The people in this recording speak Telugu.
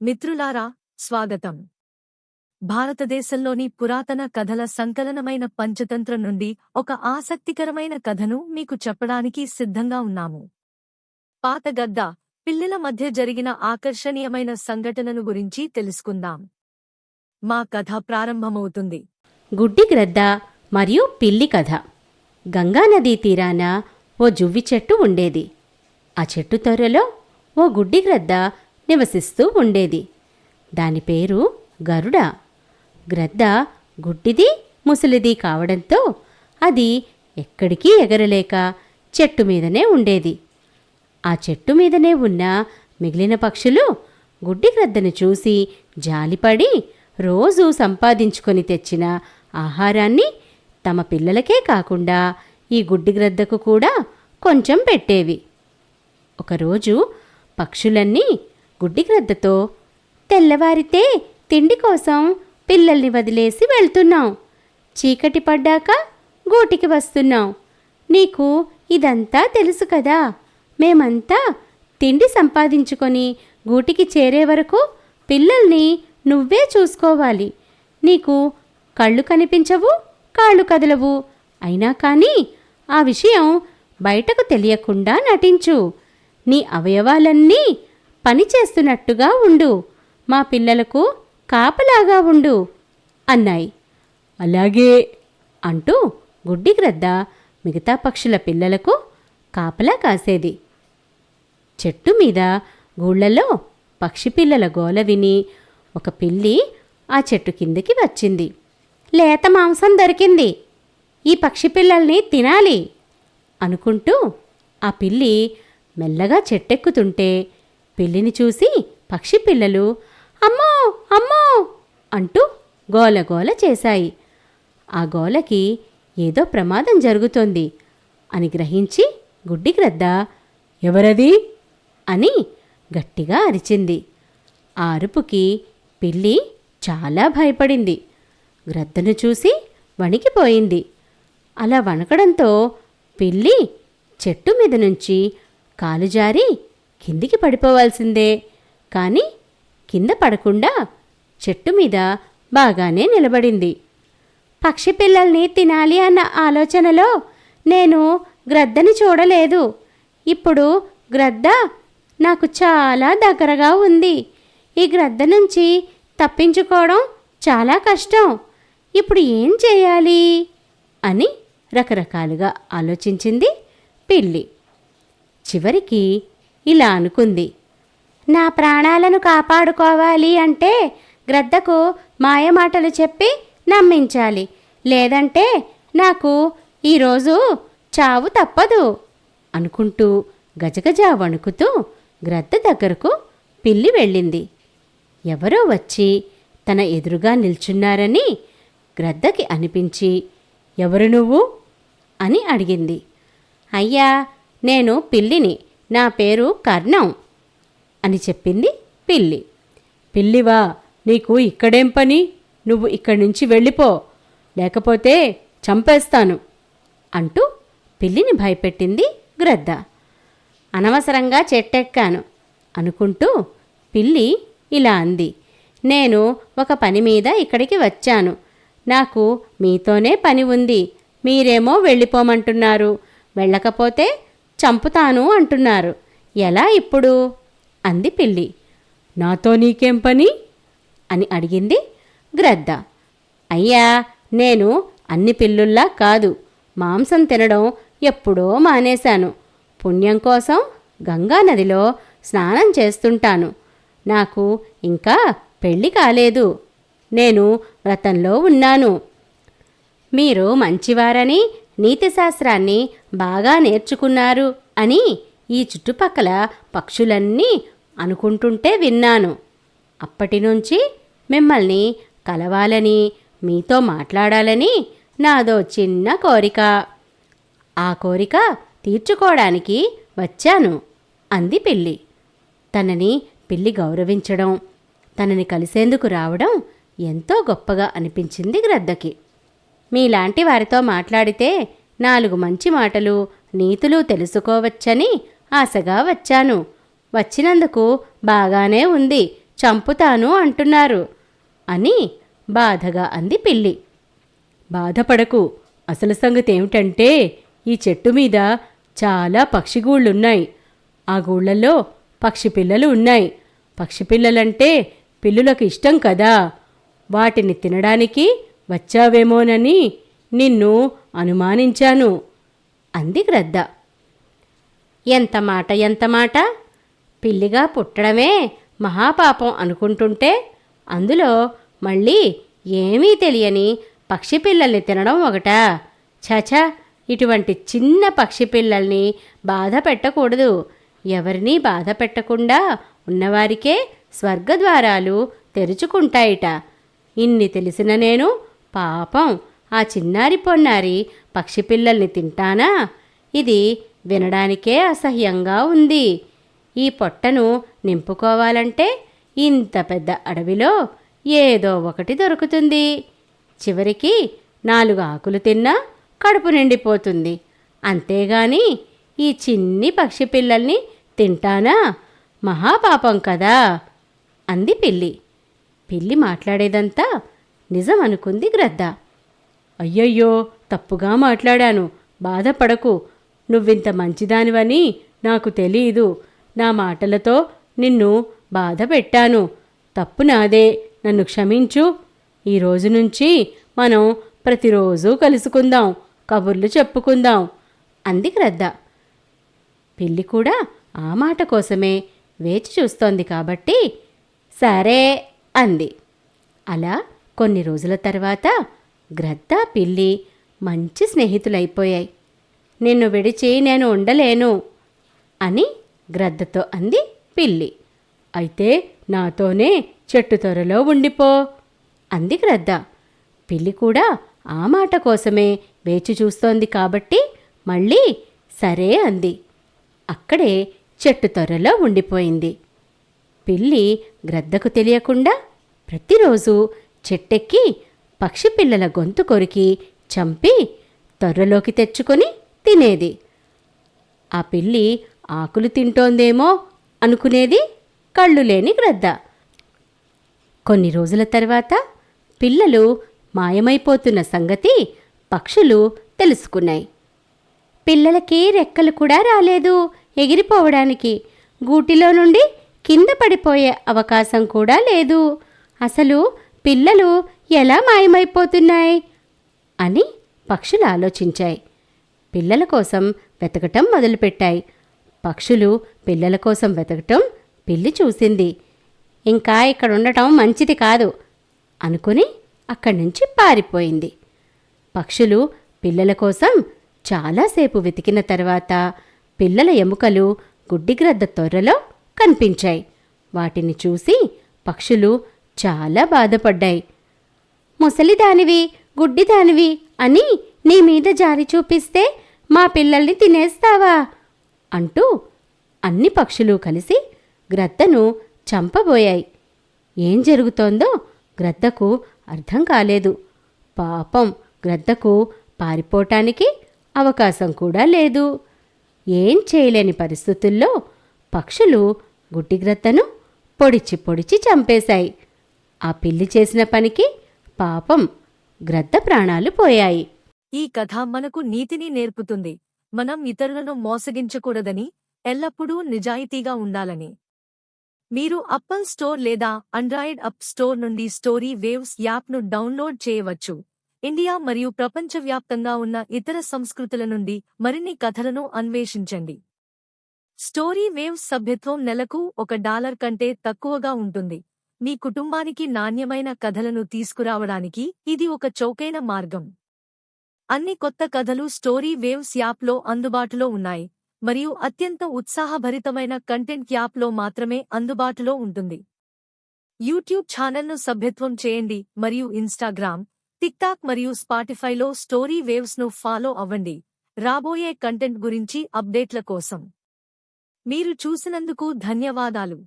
మిత్రులారా, స్వాగతం. భారతదేశంలోని పురాతన కథల సంకలనమైన పంచతంత్ర నుండి ఒక ఆసక్తికరమైన కథను మీకు చెప్పడానికి సిద్ధంగా ఉన్నాము. పాతగద్ద, పిల్లిల మధ్య జరిగిన ఆకర్షణీయమైన సంఘటనను గురించి తెలుసుకుందాం. మా కథ ప్రారంభమవుతుంది. గుడ్డిగ్రద్ద మరియు పిల్లి కథ. గంగానదీ తీరాన ఓ జువ్వి చెట్టు ఉండేది. ఆ చెట్టు తొర్రలో ఓ గుడ్డిగ్రద్ద నివసిస్తూ ఉండేది. దాని పేరు గరుడ. గ్రద్ద గుడ్డిది, ముసలిది కావడంతో అది ఎక్కడికి ఎగరలేక చెట్టు మీదనే ఉండేది. ఆ చెట్టు మీదనే ఉన్న మిగిలిన పక్షులు గుడ్డిగ్రద్దను చూసి జాలిపడి రోజూ సంపాదించుకొని తెచ్చిన ఆహారాన్ని తమ పిల్లలకే కాకుండా ఈ గుడ్డిగ్రద్దకు కూడా కొంచెం పెట్టేవి. ఒకరోజు పక్షులన్నీ గుడ్డిగ్రద్దతో, తెల్లవారితే తిండి కోసం పిల్లల్ని వదిలేసి వెళ్తున్నాం, చీకటి పడ్డాక గూటికి వస్తున్నాం, నీకు ఇదంతా తెలుసు కదా, మేమంతా తిండి సంపాదించుకొని గూటికి చేరే వరకు పిల్లల్ని నువ్వే చూసుకోవాలి, నీకు కళ్ళు కనిపించవు, కాళ్ళు కదలవు, అయినా కానీ ఆ విషయం బయటకు తెలియకుండా నటించు, నీ అవయవాలన్నీ పనిచేస్తున్నట్టుగా ఉండు, మా పిల్లలకు కాపలాగా ఉండు అన్నాయి. అలాగే అంటూ గుడ్డిగ్రద్ద మిగతా పక్షుల పిల్లలకు కాపలా కాసేది. చెట్టు మీద గూళ్ళలో పక్షి పిల్లల గోల విని ఒక పిల్లి ఆ చెట్టు కిందకి వచ్చింది. లేత మాంసం దొరికింది, ఈ పక్షి పిల్లల్ని తినాలి అనుకుంటూ ఆ పిల్లి మెల్లగా చెట్టెక్కుతుంటే పిల్లిని చూసి పక్షి పిల్లలు అమ్మో అమ్మో అంటూ గోలగోల చేశాయి. ఆ గోలకి ఏదో ప్రమాదం జరుగుతోంది అని గ్రహించి గుడ్డిగ్రద్ద ఎవరది అని గట్టిగా అరిచింది. ఆ అరుపుకి పిల్లి చాలా భయపడింది. గ్రద్దను చూసి వణికిపోయింది. అలా వణకడంతో పిల్లి చెట్టు మీద నుంచి కాలు జారి కిందికి పడిపోవాల్సిందే, కానీ కింద పడకుండా చెట్టు మీద బాగానే నిలబడింది. పక్షి పిల్లల్ని తినాలి అన్న ఆలోచనలో నేను గ్రద్దని చూడలేదు. ఇప్పుడు గ్రద్ద నాకు చాలా దగ్గరగా ఉంది. ఈ గ్రద్ద నుంచి తప్పించుకోవడం చాలా కష్టం. ఇప్పుడు ఏం చేయాలి అని రకరకాలుగా ఆలోచించింది పిల్లి. చివరికి ఇలా అనుకుంది, నా ప్రాణాలను కాపాడుకోవాలి అంటే గ్రద్దకు మాయమాటలు చెప్పి నమ్మించాలి, లేదంటే నాకు ఈరోజు చావు తప్పదు అనుకుంటూ గజగజ వణుకుతూ గ్రద్ద దగ్గరకు పిల్లి వెళ్ళింది. ఎవరో వచ్చి తన ఎదురుగా నిల్చున్నారని గ్రద్దకి అనిపించి, ఎవరు నువ్వు అని అడిగింది. అయ్యా, నేను పిల్లిని, నా పేరు కర్ణం అని చెప్పింది పిల్లి. పిల్లివా, నీకు ఇక్కడేం పని? నువ్వు ఇక్కడి నుంచి వెళ్ళిపో, లేకపోతే చంపేస్తాను అంటూ పిల్లిని భయపెట్టింది గ్రద్ద. అనవసరంగా చెట్టెక్కాను అనుకుంటూ పిల్లి ఇలా అంది, నేను ఒక పని మీద ఇక్కడికి వచ్చాను, నాకు మీతోనే పని ఉంది, మీరేమో వెళ్ళిపోమంటున్నారు, వెళ్ళకపోతే చంపుతాను అంటున్నారు, ఎలా ఇప్పుడు అంది పిల్లి. నాతో నీకేం పని అని అడిగింది గ్రద్ద. అయ్యా, నేను అన్ని పిల్లుల్లా కాదు, మాంసం తినడం ఎప్పుడో మానేశాను, పుణ్యం కోసం గంగానదిలో స్నానం చేస్తుంటాను, నాకు ఇంకా పెళ్ళి కాలేదు, నేను వ్రతంలో ఉన్నాను, మీరు మంచివారని నీతిశాస్త్రాన్ని బాగా నేర్చుకున్నారు అని ఈ చుట్టుపక్కల పక్షులన్నీ అనుకుంటుంటే విన్నాను, అప్పటినుంచి మిమ్మల్ని కలవాలని, మీతో మాట్లాడాలని నాదో చిన్న కోరిక, ఆ కోరిక తీర్చుకోవడానికి వచ్చాను అంది పిల్లి. తనని పిల్లి గౌరవించడం, తనని కలిసేందుకు రావడం ఎంతో గొప్పగా అనిపించింది గ్రద్దకి. మీలాంటి వారితో మాట్లాడితే 4 మంచి మాటలు, నీతులు తెలుసుకోవచ్చని ఆశగా వచ్చాను, వచ్చినందుకు బాగానే ఉంది, చంపుతాను అంటున్నారు అని బాధగా అంది పిల్లి. బాధపడకు, అసలు సంగతి ఏమిటంటే ఈ చెట్టు మీద చాలా పక్షిగూళ్ళున్నాయి. ఆ గూళ్ళల్లో పక్షి పిల్లలు ఉన్నాయి. పక్షి పిల్లలంటే పిల్లులకు ఇష్టం కదా. వాటిని తినడానికి వచ్చావేమోనని నిన్ను అనుమానించాను అంది గ్రద్ద. ఎంత మాట ఎంత మాట! పిల్లిగా పుట్టడమే మహాపాపం అనుకుంటుంటే అందులో మళ్ళీ ఏమీ తెలియని పక్షి పిల్లల్ని తినడం ఒకటా? ఛాఛా, ఇటువంటి చిన్న పక్షి పిల్లల్ని బాధ పెట్టకూడదు. ఎవరినీ బాధ పెట్టకుండా ఉన్నవారికే స్వర్గద్వారాలు తెరుచుకుంటాయిట. ఇన్ని తెలిసిన నేను పాపం ఆ చిన్నారి పొన్నారి పక్షి పిల్లల్ని తింటానా? ఇది వినడానికే అసహ్యంగా ఉంది. ఈ పొట్టను నింపుకోవాలంటే ఇంత పెద్ద అడవిలో ఏదో ఒకటి దొరుకుతుంది. చివరికి 4 ఆకులు తిన్నా కడుపు నిండిపోతుంది. అంతేగాని ఈ చిన్ని పక్షి పిల్లల్ని తింటానా? మహాపాపం కదా అంది పిల్లి. పిల్లి మాట్లాడేదంతా నిజం అనుకుంది గ్రద్ద. అయ్యయ్యో, తప్పుగా మాట్లాడాను, బాధపడకు. నువ్వింత మంచిదానివని నాకు తెలీదు. నా మాటలతో నిన్ను బాధ పెట్టాను. తప్పు నాదే, నన్ను క్షమించు. ఈ రోజు నుంచి మనం ప్రతిరోజు కలుసుకుందాం, కబుర్లు చెప్పుకుందాం అంది గ్రద్ద. పిల్లి కూడా ఆ మాట కోసమే వేచి చూస్తోంది కాబట్టి సరే అంది. అలా కొన్ని రోజుల తర్వాత గ్రద్ద పిల్లి మంచి స్నేహితులైపోయాయి. నిన్ను విడిచి నేను ఉండలేను అని గ్రద్దతో అంది పిల్లి. అయితే నాతోనే చెట్టు త్వరలో ఉండిపో అంది గ్రద్ద. పిల్లి కూడా ఆ మాట కోసమే వేచి చూస్తోంది కాబట్టి మళ్ళీ సరే అంది. అక్కడే చెట్టు త్వరలో ఉండిపోయింది. పిల్లి గ్రద్దకు తెలియకుండా ప్రతిరోజు చెట్టెక్కి పక్షి పిల్లల గొంతు కొరికి చంపి తొర్రలోకి తెచ్చుకొని తినేది. ఆ పిల్లి ఆకులు తింటోందేమో అనుకునేది కళ్ళు లేని గ్రద్ద. కొన్ని రోజుల తర్వాత పిల్లలు మాయమైపోతున్న సంగతి పక్షులు తెలుసుకున్నాయి. పిల్లలకి రెక్కలు కూడా రాలేదు ఎగిరిపోవడానికి. గూటిలో నుండి కింద పడిపోయే అవకాశం కూడా లేదు. అసలు పిల్లలు ఎలా మాయమైపోతున్నాయి అని పక్షులు ఆలోచించాయి. పిల్లల కోసం వెతకటం మొదలుపెట్టాయి. పక్షులు పిల్లల కోసం వెతకటం పిల్లి చూసింది. ఇంకా ఇక్కడ ఉండటం మంచిది కాదు అనుకుని అక్కడి నుంచి పారిపోయింది. పక్షులు పిల్లల కోసం చాలాసేపు వెతికిన తర్వాత పిల్లల ఎముకలు గుడ్డిగ్రద్ద తొర్రలో కనిపించాయి. వాటిని చూసి పక్షులు చాలా బాధపడ్డాయి. ముసలిదానివి, గుడ్డిదానివి అని నీ మీద జారి చూపిస్తే మా పిల్లల్ని తినేస్తావా అంటూ అన్ని పక్షులు కలిసి గ్రద్దను చంపబోయాయి. ఏం జరుగుతోందో గ్రద్దకు అర్థం కాలేదు. పాపం గ్రద్దకు పారిపోవటానికి అవకాశం కూడా లేదు. ఏం చేయలేని పరిస్థితుల్లో పక్షులు గుడ్డిగ్రద్దను పొడిచి పొడిచి చంపేశాయి. ఆ పిల్లి చేసిన పనికి పాపం గ్రద్ద ప్రాణాలు పోయాయి. ఈ కథ మనకు నీతిని నేర్పుతుంది. మనం ఇతరులను మోసగించకూడదని, ఎల్లప్పుడూ నిజాయితీగా ఉండాలని. మీరు అప్పల్ స్టోర్ లేదా ఆండ్రాయిడ్ అప్ స్టోర్ నుండి స్టోరీ వేవ్స్ యాప్ను డౌన్లోడ్ చేయవచ్చు. ఇండియా మరియు ప్రపంచవ్యాప్తంగా ఉన్న ఇతర సంస్కృతుల నుండి మరిన్ని కథలను అన్వేషించండి. స్టోరీ వేవ్స్ సభ్యత్వం నెలకు $1 కంటే తక్కువగా ఉంటుంది. మీ కుటుంబానికి నాణ్యమైన కథలను తీసుకురావడానికి ఇది ఒక చౌకైన మార్గం. అన్ని కొత్త కథలు స్టోరీ వేవ్స్ యాప్లో అందుబాటులో ఉన్నాయి మరియు అత్యంత ఉత్సాహభరితమైన కంటెంట్ యాప్లో మాత్రమే అందుబాటులో ఉంటుంది. యూట్యూబ్ ఛానల్ను సభ్యత్వం చేయండి మరియు ఇన్స్టాగ్రామ్, టిక్టాక్ మరియు స్పాటిఫైలో స్టోరీ వేవ్స్ను ఫాలో అవ్వండి రాబోయే కంటెంట్ గురించి అప్డేట్ల కోసం. మీరు చూసినందుకు ధన్యవాదాలు.